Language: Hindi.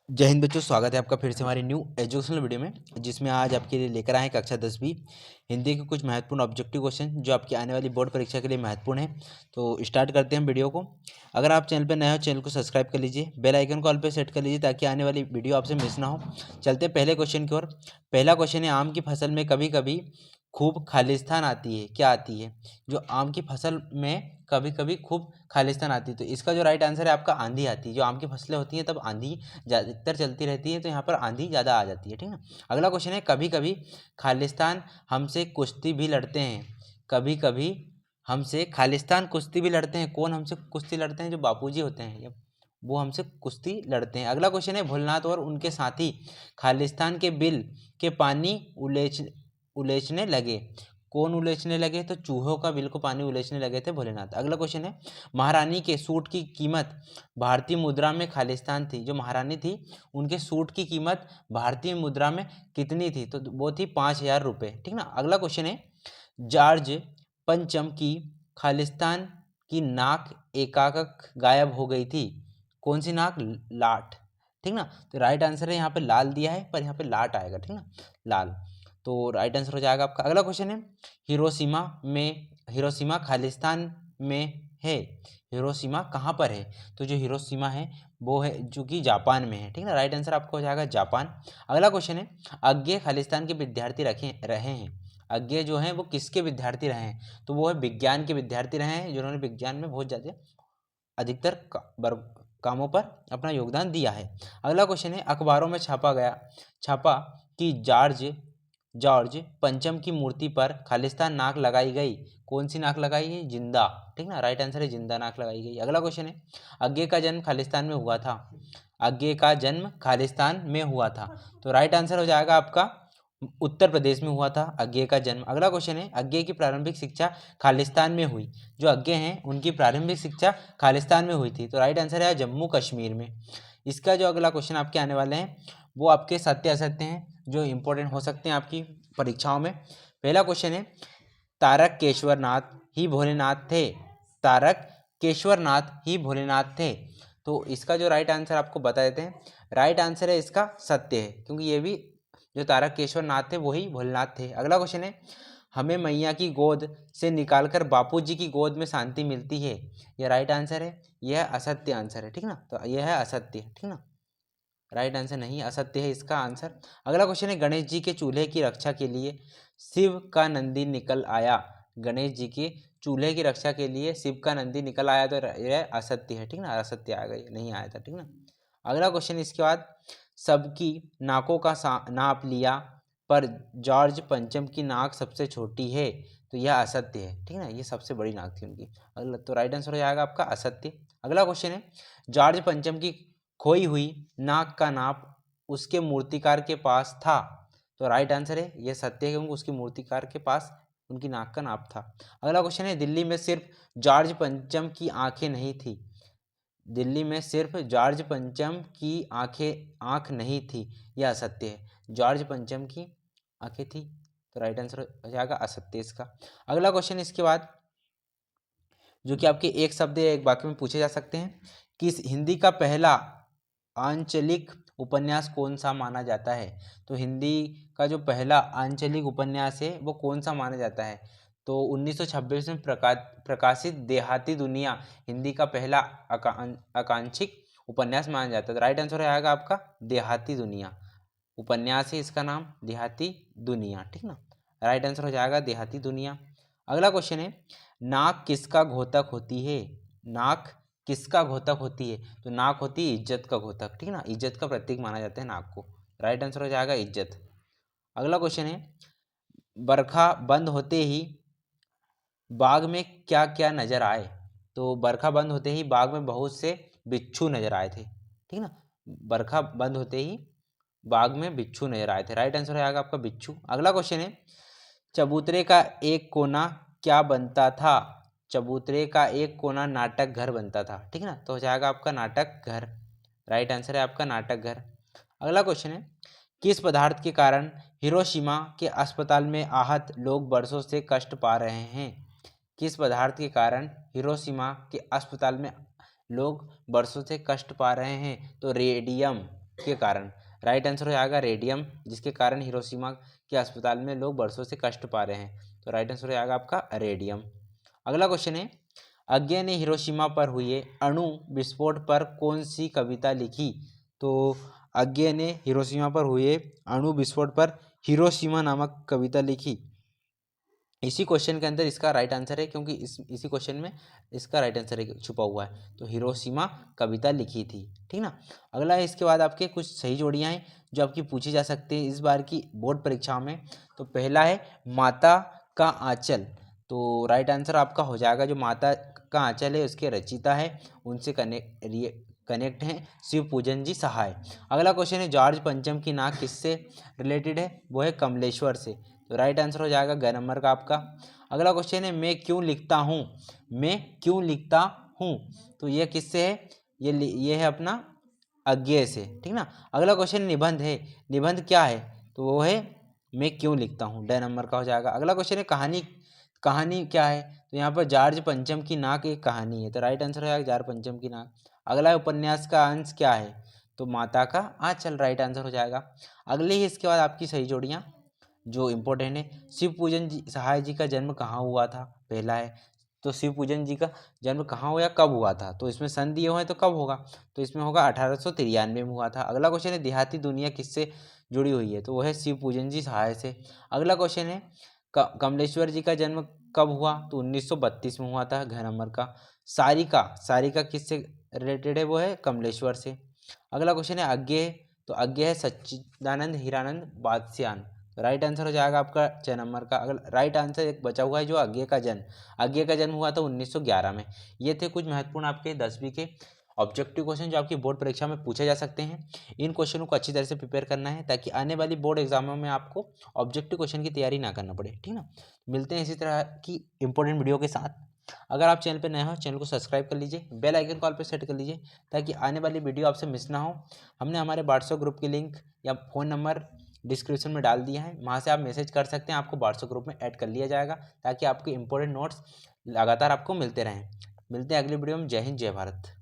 जय हिंद बच्चों, स्वागत है आपका फिर से हमारी न्यू एजुकेशनल वीडियो में, जिसमें आज आपके लिए लेकर आए हैं कक्षा 10वीं हिंदी के कुछ महत्वपूर्ण ऑब्जेक्टिव क्वेश्चन जो आपकी आने वाली बोर्ड परीक्षा के लिए महत्वपूर्ण है। तो स्टार्ट करते हैं हम वीडियो को। अगर आप चैनल पर नए हो, चैनल को सब्सक्राइब कर लीजिए, बेल आइकन को ऑल पे सेट कर लीजिए ताकि आने वाली वीडियो आपसे मिस ना हो। चलते हैं पहले क्वेश्चन की ओर। पहला क्वेश्चन है, आम की फसल में कभी कभी खूब खालिस्तान आती है, क्या आती है? जो आम की फसल में कभी कभी खूब खालिस्तान आती है, तो इसका जो राइट आंसर है आपका आंधी आती है। जो आम की फसलें होती हैं तब आंधी ज़्यादातर चलती रहती है, तो यहाँ पर आंधी ज़्यादा आ जाती है, ठीक ना। अगला क्वेश्चन है, कभी कभी खालिस्तान हमसे कुश्ती भी लड़ते हैं। कभी कभी हमसे खालिस्तान कुश्ती भी लड़ते हैं। कौन हमसे कुश्ती लड़ते हैं? जो बापूजी होते हैं, वो हमसे कुश्ती लड़ते हैं। अगला क्वेश्चन है, भोलेनाथ और उनके साथी खालिस्तान के बिल के पानी उलेचने लगे। कौन उलेचने लगे? तो चूहों का बिल को पानी उलेचने लगे थे भोलेनाथ। अगला क्वेश्चन है, महारानी के सूट की कीमत भारतीय मुद्रा में खालिस्तान थी। जो महारानी थी उनके सूट की कीमत भारतीय मुद्रा में कितनी थी? तो वो थी 5,000 रुपये, ठीक ना। अगला क्वेश्चन है, जॉर्ज पंचम की खालिस्तान की नाक एकाएक गायब हो गई थी। कौन सी नाक? लाट, ठीक ना। तो राइट आंसर है यहाँ पे लाल दिया है, पर यहाँ पे लाट आएगा, ठीक ना, लाल। तो राइट आंसर हो जाएगा आपका। अगला क्वेश्चन है, हिरोशिमा खालिस्तान में है। हिरोशिमा कहाँ पर है? तो जो हिरोशिमा है वो है जो कि जापान में है, ठीक ना। राइट आंसर आपका हो जाएगा जापान। अगला क्वेश्चन है, अज्ञे खालिस्तान के विद्यार्थी रहे हैं। अज्ञे जो हैं वो किसके विद्यार्थी रहे हैं? तो वो है विज्ञान के विद्यार्थी रहे हैं, जिन्होंने विज्ञान में बहुत ज़्यादा अधिकतर कामों पर अपना योगदान दिया है। अगला क्वेश्चन है, अखबारों में छापा कि जॉर्ज पंचम की मूर्ति पर खालिस्तान नाक लगाई गई। कौन सी नाक लगाई है? जिंदा, ठीक ना। राइट आंसर है जिंदा नाक लगाई गई। अगला क्वेश्चन है, अज्ञे का जन्म खालिस्तान में हुआ था। अज्ञे का जन्म खालिस्तान में हुआ था, तो राइट आंसर हो जाएगा आपका उत्तर प्रदेश में हुआ था अज्ञे का जन्म। अगला क्वेश्चन है, अज्ञे की प्रारंभिक शिक्षा खालिस्तान में हुई। जो अज्ञे हैं उनकी प्रारंभिक शिक्षा खालिस्तान में हुई थी, तो राइट आंसर है जम्मू कश्मीर में। इसका जो अगला क्वेश्चन आपके आने वाले हैं वो आपके सत्य असत्य हैं, जो इंपॉर्टेंट हो सकते हैं आपकी परीक्षाओं में। पहला क्वेश्चन है, तारक केशवरनाथ ही भोलेनाथ थे। तारक केशवरनाथ ही भोलेनाथ थे, तो इसका जो राइट आंसर आपको बता देते हैं। राइट आंसर है इसका सत्य है, क्योंकि ये भी जो तारक केशवरनाथ थे वही भोलेनाथ थे। अगला क्वेश्चन है, हमें मैया की गोद से निकालकर बापूजी की गोद में शांति मिलती है। यह राइट आंसर है, यह असत्य आंसर है, ठीक ना। तो यह है असत्य, ठीक ना। राइट आंसर नहीं, असत्य है इसका आंसर। अगला क्वेश्चन है, गणेश जी के चूल्हे की रक्षा के लिए शिव का नंदी निकल आया। गणेश जी के चूल्हे की रक्षा के लिए शिव का नंदी निकल आया, तो यह असत्य है, ठीक ना। असत्य आएगा, ये नहीं आया था, ठीक ना। अगला क्वेश्चन इसके बाद, सबकी नाकों का नाप लिया पर जॉर्ज पंचम की नाक सबसे छोटी है, तो यह असत्य है, ठीक ना। ये सबसे बड़ी नाक थी उनकी। अगला तो राइट आंसर हो जाएगा आपका असत्य। अगला क्वेश्चन है, जॉर्ज पंचम की खोई हुई नाक का नाप उसके मूर्तिकार के पास था, तो राइट आंसर है यह सत्य है, क्योंकि उसके मूर्तिकार के पास उनकी नाक का नाप था। अगला क्वेश्चन है, दिल्ली में सिर्फ जॉर्ज पंचम की आंखें नहीं थी। दिल्ली में सिर्फ जॉर्ज पंचम की आंख नहीं थी, यह असत्य है। जॉर्ज पंचम की आंखें थी, तो राइट आंसर हो जाएगा असत्य इसका। अगला क्वेश्चन इसके बाद, जो कि आपके एक शब्द या एक वाक्य में पूछे जा सकते हैं, किस हिंदी का पहला आंचलिक उपन्यास कौन सा माना जाता है? तो हिंदी का जो पहला आंचलिक उपन्यास है वो कौन सा माना जाता है? तो 1926 में प्रकाशित देहाती दुनिया हिंदी का पहला आकांक्षिक उपन्यास माना जाता है। तो राइट आंसर आएगा आपका देहाती दुनिया। उपन्यास है इसका नाम देहाती दुनिया, ठीक ना। राइट आंसर हो जाएगा देहाती दुनिया। अगला क्वेश्चन है, नाक किसका घोतक होती है? नाक किसका घोतक होती है? तो नाक होती है इज्जत का घोतक, ठीक ना। इज्जत का प्रतीक माना जाता है नाक को। राइट आंसर हो जाएगा इज्जत। अगला क्वेश्चन है, बरखा बंद होते ही बाग में क्या क्या नजर आए? तो बरखा बंद होते ही बाग में बहुत से बिच्छू नजर आए थे, ठीक ना। बरखा बंद होते ही बाग में बिच्छू नजर आए थे। राइट आंसर आएगा आपका बिच्छू। अगला क्वेश्चन है, चबूतरे का एक कोना क्या बनता था? चबूतरे का एक कोना नाटक घर बनता था, ठीक ना। तो हो जाएगा आपका नाटक घर। राइट आंसर है आपका नाटक घर। अगला क्वेश्चन है, किस पदार्थ के कारण हिरोशिमा के अस्पताल में आहत लोग बरसों से कष्ट पा रहे हैं? किस पदार्थ के कारण हिरोशिमा के अस्पताल में लोग बरसों से कष्ट पा रहे हैं? तो रेडियम, के कारण। राइट आंसर हो जाएगा रेडियम, जिसके कारण हिरोशिमा के अस्पताल में लोग बरसों से कष्ट पा रहे हैं। तो राइट आंसर हो जाएगा आपका रेडियम। अगला क्वेश्चन है, अज्ञे ने हिरोशिमा पर हुए अणु विस्फोट पर कौन सी कविता लिखी? तो अज्ञे ने हिरोशिमा पर हुए अणु विस्फोट पर हिरोशिमा नामक कविता लिखी। इसी क्वेश्चन के अंदर इसका राइट आंसर है, क्योंकि इसी क्वेश्चन में इसका राइट आंसर है छुपा हुआ है। तो हिरोशिमा कविता लिखी थी, ठीक ना। अगला है, इसके बाद आपके कुछ सही जोड़ियां हैं जो आपकी पूछी जा सकती है इस बार की बोर्ड परीक्षा में। तो पहला है माता का आंचल। तो राइट आंसर आपका हो जाएगा, जो माता का आंचल है उसके रचिता है, उनसे कनेक्ट हैं शिव पूजन जी सहाय। अगला क्वेश्चन है, जॉर्ज पंचम की नाक किससे रिलेटेड है? वो है कमलेश्वर से। तो राइट आंसर हो जाएगा ग नंबर का आपका। अगला क्वेश्चन है, मैं क्यों लिखता हूँ? मैं क्यों लिखता हूँ, तो ये किससे है? ये है अपना अज्ञेय से, ठीक ना। अगला क्वेश्चन निबंध है, निबंध क्या है? तो वो है मैं क्यों लिखता हूँ, ड नंबर का हो जाएगा। अगला क्वेश्चन है, कहानी, कहानी क्या है? तो यहाँ पर जॉर्ज पंचम की नाक एक कहानी है। तो राइट आंसर हो जाएगा जॉर्ज पंचम की नाक। अगला उपन्यास का अंश क्या है? तो माता का आंचल, राइट आंसर हो जाएगा। अगले ही इसके बाद आपकी सही जोड़ियाँ जो इम्पोर्टेंट है, शिव पूजन जी सहाय जी का जन्म कहाँ हुआ था? पहला है, तो शिव पूजन जी का जन्म कहाँ हुआ, कब हुआ था? तो इसमें सन दिए हुए हैं, तो कब होगा? तो इसमें होगा 1893 में हुआ था। अगला क्वेश्चन है, देहाती दुनिया किससे जुड़ी हुई है? तो वो है शिव पूजन जी सहाय से। अगला क्वेश्चन है, कमलेश्वर जी का जन्म कब हुआ? तो 1932 में हुआ था, घ नंबर का। सारिका, सारिका किससे रिलेटेड है? वो है कमलेश्वर से। अगला क्वेश्चन है अज्ञेय, तो अज्ञेय है सच्चिदानंद हीरानंद बादशान। राइट आंसर हो जाएगा आपका 6 नंबर का। अगर राइट आंसर एक बचा हुआ है, जो अज्ञेय का जन्म, अज्ञेय का जन्म हुआ था 1911 में। ये थे कुछ महत्वपूर्ण आपके 10वीं के ऑब्जेक्टिव क्वेश्चन जो आपकी बोर्ड परीक्षा में पूछे जा सकते हैं। इन क्वेश्चनों को अच्छी तरह से प्रिपेयर करना है, ताकि आने वाली बोर्ड एग्जामों में आपको ऑब्जेक्टिव क्वेश्चन की तैयारी ना करना पड़े, ठीक ना। मिलते हैं इसी तरह की इंपॉर्टेंट वीडियो के साथ। अगर आप चैनल पर नए हो, चैनल को सब्सक्राइब कर लीजिए, बेल आइकन कॉल पर सेट कर लीजिए, ताकि आने वाली वीडियो आपसे मिस ना हो। हमने हमारे व्हाट्सएप ग्रुप की लिंक या फ़ोन नंबर डिस्क्रिप्शन में डाल दिया है, वहाँ से आप मैसेज कर सकते हैं, आपको व्हाट्सएप ग्रुप में ऐड कर लिया जाएगा, ताकि आपके इंपॉर्टेंट नोट्स लगातार आपको मिलते रहें। मिलते हैं अगली वीडियो में। जय हिंद, जय भारत।